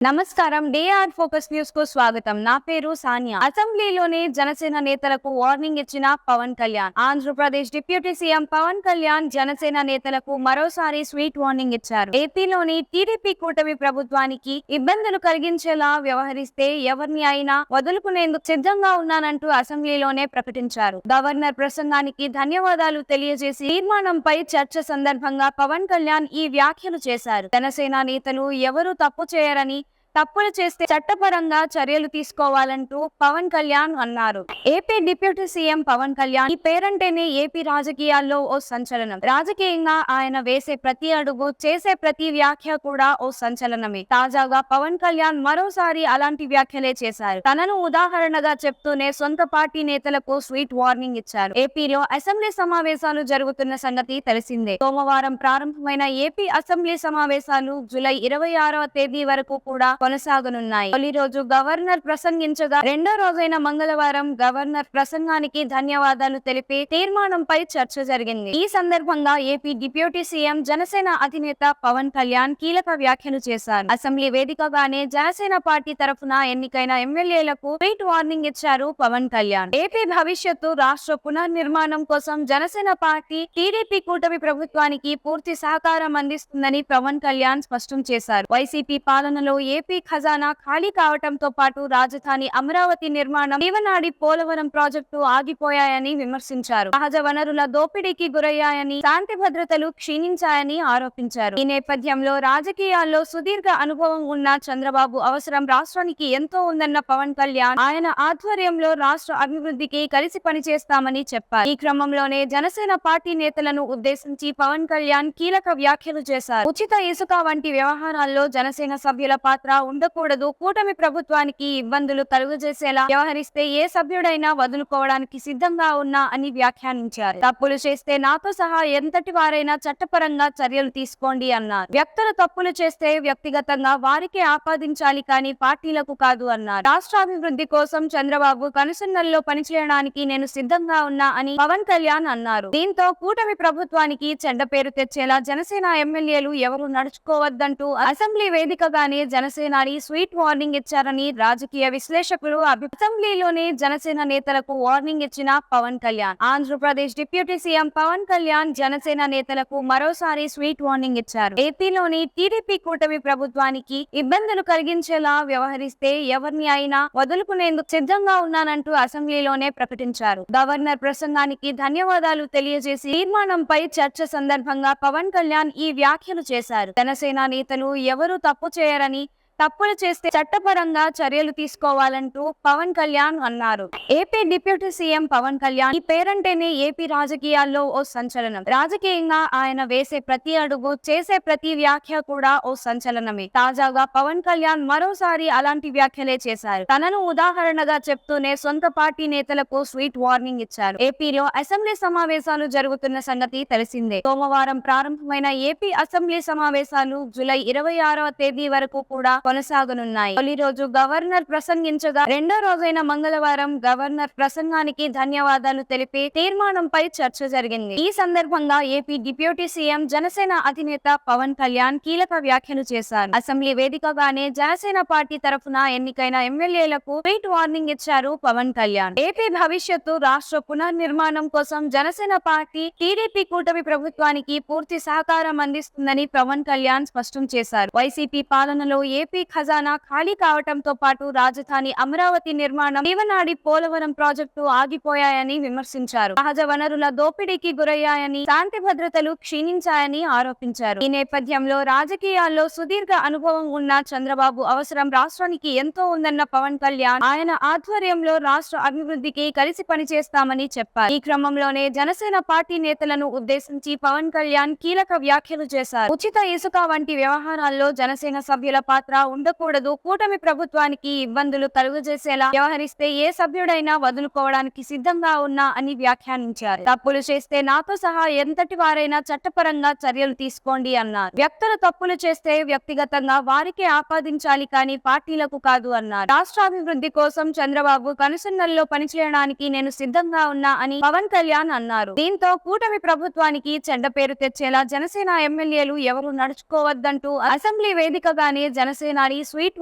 నమస్కారం. Day focus news కు స్వాగతం. నా పేరు సానియా. అసెంబ్లీలోని జనసేన నేతలకు వార్నింగ్ ఇచ్చిన పవన్ కళ్యాణ్. ఆంధ్రప్రదేశ్ డిప్యూటీ సీఎం పవన్ కళ్యాణ్ జనసేన నేతలకు మరోసారి స్వీట్ వార్నింగ్ ఇచ్చారు. ఏపీలోని టీడీపీ కూటమి ప్రభుత్వానికి ఇబ్బందులు కలిగించేలా వ్యవహరిస్తే ఎవరిని అయినా వదులుకునేందుకు సిద్ధంగా ఉన్నానంటూ అసెంబ్లీలోనే ప్రకటించారు. గవర్నర్ ప్రసంగానికి ధన్యవాదాలు తెలియజేసి తీర్మానంపై చర్చ సందర్భంగా పవన్ కళ్యాణ్ ఈ వ్యాఖ్యలు చేశారు. జనసేన నేతలు ఎవరూ తప్పు చేయరని, తప్పులు చేస్తే చట్టపరంగా చర్యలు తీసుకోవాలంటూ పవన్ కళ్యాణ్ అన్నారు. AP deputy CM Pawan Kalyan ఈ పేరంటేనే ఏపీ రాజకీయాల్లో ఓ సంచలనం. రాజకీయంగా ఆయన వేసే ప్రతి అడుగు, చేసే ప్రతి వ్యాఖ్య కూడా ఓ సంచలనమే. తాజాగా పవన్ కళ్యాణ్ మరోసారి అలాంటి వ్యాఖ్యలే చేశారు. తనను ఉదాహరణగా చెప్తూనే సొంత పార్టీ నేతలకు స్వీట్ వార్నింగ్ ఇచ్చారు. ఏపీలో అసెంబ్లీ సమావేశాలు జరుగుతున్న సంగతి తెలిసిందే. సోమవారం ప్రారంభమైన ఏపీ అసెంబ్లీ సమావేశాలు జూలై 26వ తేదీ వరకు కూడా కొనసాగనున్నాయి. తొలి రోజు గవర్నర్ ప్రసంగించగా, రెండో రోజైన మంగళవారం గవర్నర్ ప్రసంగానికి ధన్యవాదాలు తెలిపే తీర్మానంపై చర్చ జరిగింది. ఈ సందర్భంగా ఏపీ డిప్యూటీ సీఎం జనసేన అధినేత పవన్ కళ్యాణ్ కీలక వ్యాఖ్యలు చేశారు. అసెంబ్లీ వేదికగానే జనసేన పార్టీ తరఫున ఎన్నికైన ఎమ్మెల్యేలకు స్వీట్ వార్నింగ్ ఇచ్చారు పవన్ కళ్యాణ్. ఏపీ భవిష్యత్తు, రాష్ట్ర పునర్నిర్మాణం కోసం జనసేన పార్టీ టీడీపీ కూటమి ప్రభుత్వానికి పూర్తి సహకారం అందిస్తుందని పవన్ కళ్యాణ్ స్పష్టం చేశారు. వైసీపీ పాలనలో ఏపీ ఖజానా ఖాళీ కావటంతో పాటు రాజధాని అమరావతి నిర్మాణం, జీవనాడి పోలవరం ప్రాజెక్టు ఆగిపోయాయని విమర్శించారు. సహజ వనరుల దోపిడీకి గురయ్యాయని, శాంతి భద్రతలు క్షీణించాయని ఆరోపించారు. ఈ నేపథ్యంలో రాజకీయాల్లో సుదీర్ఘ అనుభవం ఉన్న చంద్రబాబు అవసరం రాష్ట్రానికి ఎంతో ఉందన్న పవన్ కళ్యాణ్, ఆయన ఆధ్వర్యంలో రాష్ట్ర అభివృద్ధికి కలిసి పనిచేస్తామని చెప్పారు. ఈ క్రమంలోనే జనసేన పార్టీ నేతలను ఉద్దేశించి పవన్ కళ్యాణ్ కీలక వ్యాఖ్యలు చేశారు. ఉచిత ఇసుక వంటి వ్యవహారాల్లో జనసేన సభ్యుల పాత్ర ఉండకూడదు. కూటమి ప్రభుత్వానికి ఇబ్బందులు కలుగజేసేలా వ్యవహరిస్తే ఏ సభ్యుడైనా వదులుకోవడానికి సిద్ధంగా ఉన్నా అని వ్యాఖ్యానించారు. తప్పులు చేస్తే నాతో సహా ఎంతటి వారైనా చట్టపరంగా చర్యలు తీసుకోండి అన్నారు. వ్యక్తులు తప్పులు చేస్తే వ్యక్తిగతంగా వారికే ఆపాదించాలి కానీ పార్టీలకు కాదు అన్నారు. రాష్ట్రాభివృద్ధి కోసం చంద్రబాబు కనుసన్నల్లో పనిచేయడానికి నేను సిద్ధంగా ఉన్నా అని పవన్ కళ్యాణ్ అన్నారు. దీంతో కూటమి ప్రభుత్వానికి చెడ్డ పేరు తెచ్చేలా జనసేన ఎమ్మెల్యేలు ఎవరు నడుచుకోవద్దంటూ అసెంబ్లీ వేదికగానే జనసేనాని స్వీట్ వార్నింగ్ ఇచ్చారని రాజకీయ విశ్లేషకులు అసెంబ్లీలోనే జనసేన నేతలకు వార్నింగ్ ఇచ్చిన పవన్ కళ్యాణ్. ఆంధ్రప్రదేశ్ డిప్యూటీ సీఎం పవన్ కళ్యాణ్ జనసేన నేతలకు మరోసారి స్వీట్ వార్నింగ్ ఇచ్చారు. ఏపీలోని టీడీపీ కూటమి ప్రభుత్వానికి ఇబ్బందులు కలిగించేలా వ్యవహరిస్తే ఎవరిని అయినా వదులుకునేందుకు సిద్ధంగా ఉన్నానంటూ అసెంబ్లీలోనే ప్రకటించారు. గవర్నర్ ప్రసంగానికి ధన్యవాదాలు తెలియజేసి తీర్మానంపై చర్చ సందర్భంగా పవన్ కళ్యాణ్ ఈ వ్యాఖ్యలు చేశారు. జనసేన నేతలు ఎవరూ తప్పు చేయరని, తప్పులు చేస్తే చట్టపరంగా చర్యలు తీసుకోవాలంటూ పవన్ కళ్యాణ్ అన్నారు. AP deputy CM Pawan Kalyan ఈ పేరంటేనే ఏపీ రాజకీయాల్లో ఓ సంచలనం. రాజకీయంగా ఆయన వేసే ప్రతి అడుగు, చేసే ప్రతి వ్యాఖ్య కూడా ఓ సంచలనమే. తాజాగా పవన్ కళ్యాణ్ మరోసారి అలాంటి వ్యాఖ్యలే చేశారు. తనను ఉదాహరణగా చెప్తూనే సొంత పార్టీ నేతలకు స్వీట్ వార్నింగ్ ఇచ్చారు. ఏపీలో అసెంబ్లీ సమావేశాలు జరుగుతున్న సంగతి తెలిసిందే. సోమవారం ప్రారంభమైన ఏపీ అసెంబ్లీ సమావేశాలు జూలై 26వ తేదీ వరకు కూడా కొనసాగనున్నాయి. తొలి రోజు గవర్నర్ ప్రసంగించగా, రెండో రోజైన మంగళవారం గవర్నర్ ప్రసంగానికి ధన్యవాదాలు తెలిపే తీర్మానంపై చర్చ జరిగింది. ఈ సందర్భంగా ఏపీ డిప్యూటీ సీఎం జనసేన అధినేత పవన్ కళ్యాణ్ కీలక వ్యాఖ్యలు చేశారు. అసెంబ్లీ వేదికగానే జనసేన పార్టీ తరఫున ఎన్నికైన ఎమ్మెల్యేలకు స్వీట్ వార్నింగ్ ఇచ్చారు పవన్ కళ్యాణ్. ఏపీ భవిష్యత్తు, రాష్ట్ర పునర్నిర్మాణం కోసం జనసేన పార్టీ టీడీపీ కూటమి ప్రభుత్వానికి పూర్తి సహకారం అందిస్తుందని పవన్ కళ్యాణ్ స్పష్టం చేశారు. వైసీపీ పాలనలో ఏపీ ఖజానా ఖాళీ కావటంతో పాటు రాజధాని అమరావతి నిర్మాణం, జీవనాడి పోలవరం ప్రాజెక్టు ఆగిపోయాయని విమర్శించారు. సహజ వనరుల దోపిడీకి గురయ్యాయని, శాంతి భద్రతలు క్షీణించాయని ఆరోపించారు. ఈ నేపథ్యంలో రాజకీయాల్లో సుదీర్ఘ అనుభవం ఉన్న చంద్రబాబు అవసరం రాష్ట్రానికి ఎంతో ఉందన్న పవన్ కళ్యాణ్, ఆయన ఆధ్వర్యంలో రాష్ట్ర అభివృద్ధికి కలిసి పనిచేస్తామని చెప్పారు. ఈ క్రమంలోనే జనసేన పార్టీ నేతలను ఉద్దేశించి పవన్ కళ్యాణ్ కీలక వ్యాఖ్యలు చేశారు. ఉచిత ఇసుక వంటి వ్యవహారాల్లో జనసేన సభ్యుల పాత్ర ఉండకూడదు. కూటమి ప్రభుత్వానికి ఇబ్బందులు కలుగజేసేలా వ్యవహరిస్తే ఏ సభ్యుడైనా వదులుకోవడానికి సిద్ధంగా ఉన్నా అని వ్యాఖ్యానించారు. తప్పులు చేస్తే నాతో సహా ఎంతటి వారైనా చట్టపరంగా చర్యలు తీసుకోండి అన్నారు. వ్యక్తులు తప్పులు చేస్తే వ్యక్తిగతంగా వారికే ఆపాదించాలి కానీ పార్టీలకు కాదు అన్నారు. రాష్ట్రాభివృద్ధి కోసం చంద్రబాబు కనుసన్నల్లో పనిచేయడానికి నేను సిద్ధంగా ఉన్నా అని పవన్ కళ్యాణ్ అన్నారు. దీంతో కూటమి ప్రభుత్వానికి చెడ్డ పేరు తెచ్చేలా జనసేన ఎమ్మెల్యేలు ఎవరు నడుచుకోవద్దంటూ అసెంబ్లీ వేదికగానే జనసేన జనసేనాని స్వీట్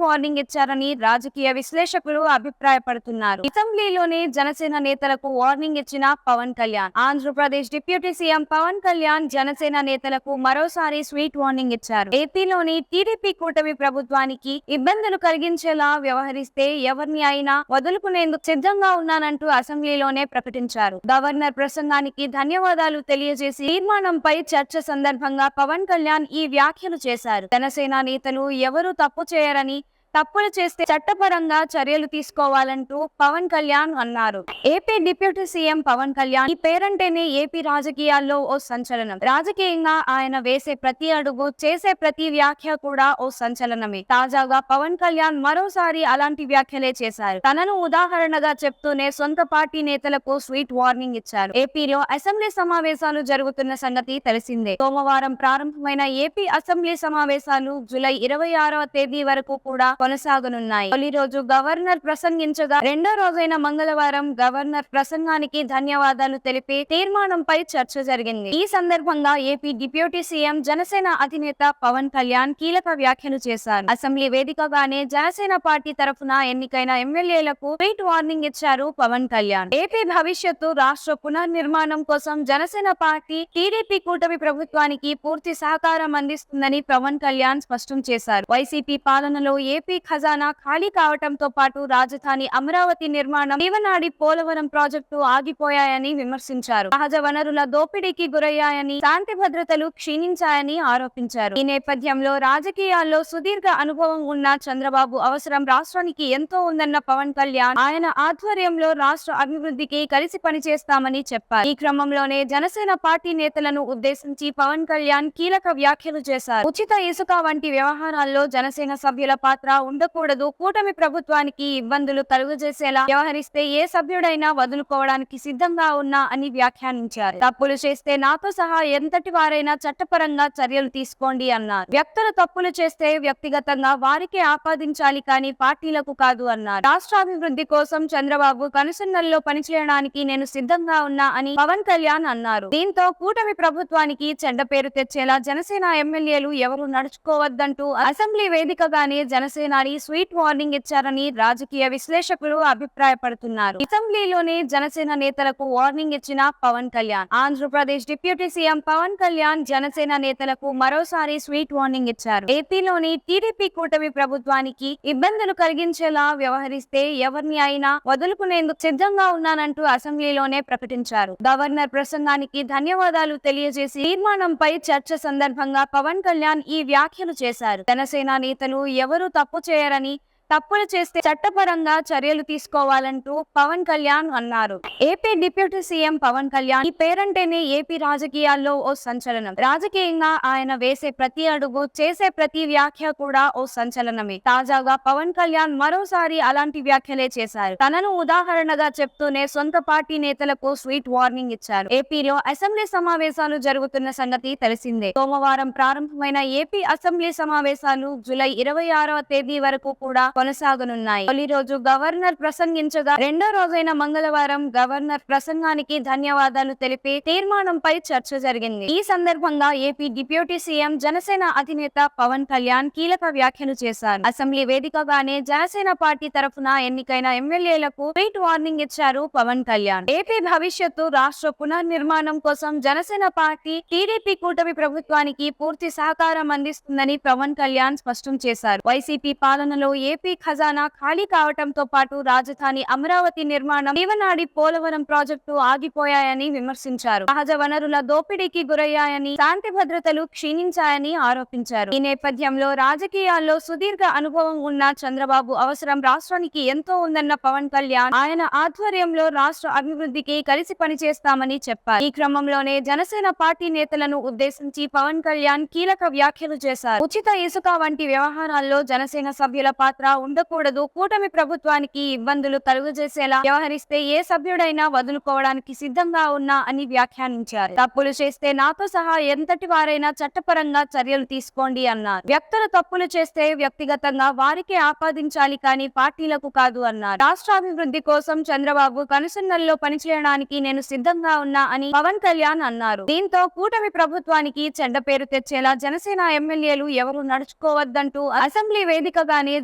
వార్నింగ్ ఇచ్చారని రాజకీయ విశ్లేషకులు అభిప్రాయపడుతున్నారు. అసెంబ్లీలోనే జనసేన నేతలకు వార్నింగ్ ఇచ్చిన పవన్ కళ్యాణ్. ఆంధ్రప్రదేశ్ డిప్యూటీ సీఎం పవన్ కళ్యాణ్ జనసేన నేతలకు మరోసారి స్వీట్ వార్నింగ్ ఇచ్చారు. ఏపీలోని టీడీపీ కూటమి ప్రభుత్వానికి ఇబ్బందులు కలిగించేలా వ్యవహరిస్తే ఎవరిని అయినా వదులుకునేందుకు సిద్ధంగా ఉన్నానంటూ అసెంబ్లీలోనే ప్రకటించారు. గవర్నర్ ప్రసంగానికి ధన్యవాదాలు తెలియజేసి తీర్మానంపై చర్చ సందర్భంగా పవన్ కళ్యాణ్ ఈ వ్యాఖ్యలు చేశారు. జనసేన నేతలు ఎవరూ తప్పు చేయరని, తప్పులు చేస్తే చట్టపరంగా చర్యలు తీసుకోవాలంటూ పవన్ కళ్యాణ్ అన్నారు. AP deputy CM Pawan Kalyan ఈ పేరంటేనే ఏపీ రాజకీయాల్లో ఓ సంచలనం. రాజకీయంగా ఆయన వేసే ప్రతి అడుగు, చేసే ప్రతి వ్యాఖ్య కూడా ఓ సంచలనమే. తాజాగా పవన్ కళ్యాణ్ మరోసారి అలాంటి వ్యాఖ్యలే చేశారు. తనను ఉదాహరణగా చెప్తూనే సొంత పార్టీ నేతలకు స్వీట్ వార్నింగ్ ఇచ్చారు. ఏపీలో అసెంబ్లీ సమావేశాలు జరుగుతున్న సంగతి తెలిసిందే. సోమవారం ప్రారంభమైన ఏపీ అసెంబ్లీ సమావేశాలు జూలై 26వ తేదీ వరకు కూడా కొనసాగనున్నాయి. తొలి రోజు గవర్నర్ ప్రసంగించగా, రెండో రోజైన మంగళవారం గవర్నర్ ప్రసంగానికి ధన్యవాదాలు తెలిపే తీర్మానంపై చర్చ జరిగింది. ఈ సందర్భంగా ఏపీ డిప్యూటీ సీఎం జనసేన అధినేత పవన్ కళ్యాణ్ కీలక వ్యాఖ్యలు చేశారు. అసెంబ్లీ వేదికగానే జనసేన పార్టీ తరఫున ఎన్నికైన ఎమ్మెల్యేలకు స్వీట్ వార్నింగ్ ఇచ్చారు పవన్ కళ్యాణ్. ఏపీ భవిష్యత్తు, రాష్ట్ర పునర్నిర్మాణం కోసం జనసేన పార్టీ టీడీపీ కూటమి ప్రభుత్వానికి పూర్తి సహకారం అందిస్తుందని పవన్ కళ్యాణ్ స్పష్టం చేశారు. వైసీపీ పాలనలో ఏపీ ఖజానా ఖాళీ కావటంతో పాటు రాజధాని అమరావతి నిర్మాణం, జీవనాడి పోలవరం ప్రాజెక్టు ఆగిపోయాయని విమర్శించారు. సహజ వనరుల దోపిడీకి గురయ్యాయని, శాంతి భద్రతలు క్షీణించాయని ఆరోపించారు. ఈ నేపథ్యంలో రాజకీయాల్లో సుదీర్ఘ అనుభవం ఉన్న చంద్రబాబు అవసరం రాష్ట్రానికి ఎంతో ఉందన్న పవన్ కళ్యాణ్, ఆయన ఆధ్వర్యంలో రాష్ట్ర అభివృద్ధికి కలిసి పనిచేస్తామని చెప్పారు. ఈ క్రమంలోనే జనసేన పార్టీ నేతలను ఉద్దేశించి పవన్ కళ్యాణ్ కీలక వ్యాఖ్యలు చేశారు. ఉచిత ఇసుక వంటి వ్యవహారాల్లో జనసేన సభ్యుల పాత్ర ఉండకూడదు. కూటమి ప్రభుత్వానికి ఇబ్బందులు కలుగజేసేలా వ్యవహరిస్తే ఏ సభ్యుడైనా వదులుకోవడానికి సిద్ధంగా ఉన్నా అని వ్యాఖ్యానించారు. తప్పులు చేస్తే నాతో సహా ఎంతటి వారైనా చట్టపరంగా చర్యలు తీసుకోండి అన్నారు. వ్యక్తులు తప్పులు చేస్తే వ్యక్తిగతంగా వారికే ఆపాదించాలి కానీ పార్టీలకు కాదు అన్నారు. రాష్ట్రాభివృద్ధి కోసం చంద్రబాబు కనుసన్నల్లో పనిచేయడానికి నేను సిద్ధంగా ఉన్నా అని పవన్ కళ్యాణ్ అన్నారు. దీంతో కూటమి ప్రభుత్వానికి చెడ్డ పేరు తెచ్చేలా జనసేన ఎమ్మెల్యేలు ఎవరు నడుచుకోవద్దంటూ అసెంబ్లీ వేదికగానే జనసేనాని స్వీట్ వార్నింగ్ ఇచ్చారని రాజకీయ విశ్లేషకులు అభిప్రాయపడుతున్నారు. అసెంబ్లీలోనే జనసేన నేతలకు వార్నింగ్ ఇచ్చిన పవన్ కళ్యాణ్. ఆంధ్రప్రదేశ్ డిప్యూటీ సీఎం పవన్ కళ్యాణ్ జనసేన నేతలకు మరోసారి స్వీట్ వార్నింగ్ ఇచ్చారు. ఏపీలోని టీడీపీ కూటమి ప్రభుత్వానికి ఇబ్బందులు కలిగించేలా వ్యవహరిస్తే ఎవరిని అయినా వదులుకునేందుకు సిద్ధంగా ఉన్నానంటూ అసెంబ్లీలోనే ప్రకటించారు. గవర్నర్ ప్రసంగానికి ధన్యవాదాలు తెలియజేసి తీర్మానంపై చర్చ సందర్భంగా పవన్ కళ్యాణ్ ఈ వ్యాఖ్యలు చేశారు. జనసేన నేతలు ఎవరూ తప్పు చేయరని, తప్పులు చేస్తే చట్టపరంగా చర్యలు తీసుకోవాలంటూ పవన్ కళ్యాణ్ అన్నారు. AP deputy CM Pawan Kalyan ఈ పేరంటేనే ఏపీ రాజకీయాల్లో ఓ సంచలనం. రాజకీయంగా ఆయన వేసే ప్రతి అడుగు, చేసే ప్రతి వ్యాఖ్య కూడా ఓ సంచలనమే. తాజాగా పవన్ కళ్యాణ్ మరోసారి అలాంటి వ్యాఖ్యలే చేశారు. తనను ఉదాహరణగా చెప్తూనే సొంత పార్టీ నేతలకు స్వీట్ వార్నింగ్ ఇచ్చారు. ఏపీలో అసెంబ్లీ సమావేశాలు జరుగుతున్న సంగతి తెలిసిందే. సోమవారం ప్రారంభమైన ఏపీ అసెంబ్లీ సమావేశాలు జూలై 26వ తేదీ వరకు కూడా కొనసాగనున్నాయి. తొలి రోజు గవర్నర్ ప్రసంగించగా, రెండో రోజైన మంగళవారం గవర్నర్ ప్రసంగానికి ధన్యవాదాలు తెలిపే తీర్మానంపై చర్చ జరిగింది. ఈ సందర్భంగా ఏపీ డిప్యూటీ సీఎం జనసేన అధినేత పవన్ కళ్యాణ్ కీలక వ్యాఖ్యలు చేశారు. అసెంబ్లీ వేదికగానే జనసేన పార్టీ తరఫున ఎన్నికైన ఎమ్మెల్యేలకు స్వీట్ వార్నింగ్ ఇచ్చారు పవన్ కళ్యాణ్. ఏపీ భవిష్యత్తు, రాష్ట్ర పునర్నిర్మాణం కోసం జనసేన పార్టీ టీడీపీ కూటమి ప్రభుత్వానికి పూర్తి సహకారం అందిస్తుందని పవన్ కళ్యాణ్ స్పష్టం చేశారు. వైసీపీ పాలనలో ఏపీ ఖజానా ఖాళీ కావటంతో పాటు రాజధాని అమరావతి నిర్మాణం, జీవనాడి పోలవరం ప్రాజెక్టు ఆగిపోయాయని విమర్శించారు. సహజ వనరుల దోపిడీకి గురయ్యాయని, శాంతి భద్రతలు క్షీణించాయని ఆరోపించారు. ఈ నేపథ్యంలో రాజకీయాల్లో సుదీర్ఘ అనుభవం ఉన్న చంద్రబాబు అవసరం రాష్ట్రానికి ఎంతో ఉందన్న పవన్ కళ్యాణ్, ఆయన ఆధ్వర్యంలో రాష్ట్ర అభివృద్ధికి కలిసి పనిచేస్తామని చెప్పారు. ఈ క్రమంలోనే జనసేన పార్టీ నేతలను ఉద్దేశించి పవన్ కళ్యాణ్ కీలక వ్యాఖ్యలు చేశారు. ఉచిత ఇసుక వంటి వ్యవహారాల్లో జనసేన సభ్యుల పాత్ర ఉండకూడదు. కూటమి ప్రభుత్వానికి ఇబ్బందులు కలుగజేసేలా వ్యవహరిస్తే ఏ సభ్యుడైనా వదులుకోవడానికి సిద్ధంగా ఉన్నా అని వ్యాఖ్యానించారు. తప్పులు చేస్తే నాతో సహా ఎంతటి వారైనా చట్టపరంగా చర్యలు తీసుకోండి అన్నారు. వ్యక్తులు తప్పులు చేస్తే వ్యక్తిగతంగా వారికి ఆపాదించాలి కానీ పార్టీలకు కాదు అన్నారు. రాష్ట్రాభివృద్ధి కోసం చంద్రబాబు కనుసన్నల్లో పనిచేయడానికి నేను సిద్ధంగా ఉన్నా అని పవన్ కళ్యాణ్ అన్నారు. దీంతో కూటమి ప్రభుత్వానికి చెడ్డ పేరు తెచ్చేలా జనసేన ఎమ్మెల్యేలు ఎవరు నడుచుకోవద్దంటూ అసెంబ్లీ వేదికగానే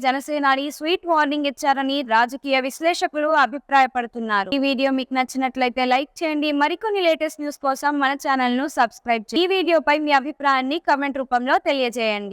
జనసేనాని స్వీట్ వార్నింగ్ ఇచ్చారని రాజకీయ విశ్లేషకులు అభిప్రాయపడుతున్నారు. ఈ వీడియో మీకు నచ్చినట్లయితే లైక్ చేయండి. మరికొన్ని లేటెస్ట్ న్యూస్ కోసం మన ఛానల్ ను సబ్స్క్రైబ్ చేయండి. ఈ వీడియోపై మీ అభిప్రాయాన్ని కామెంట్ రూపంలో తెలియజేయండి.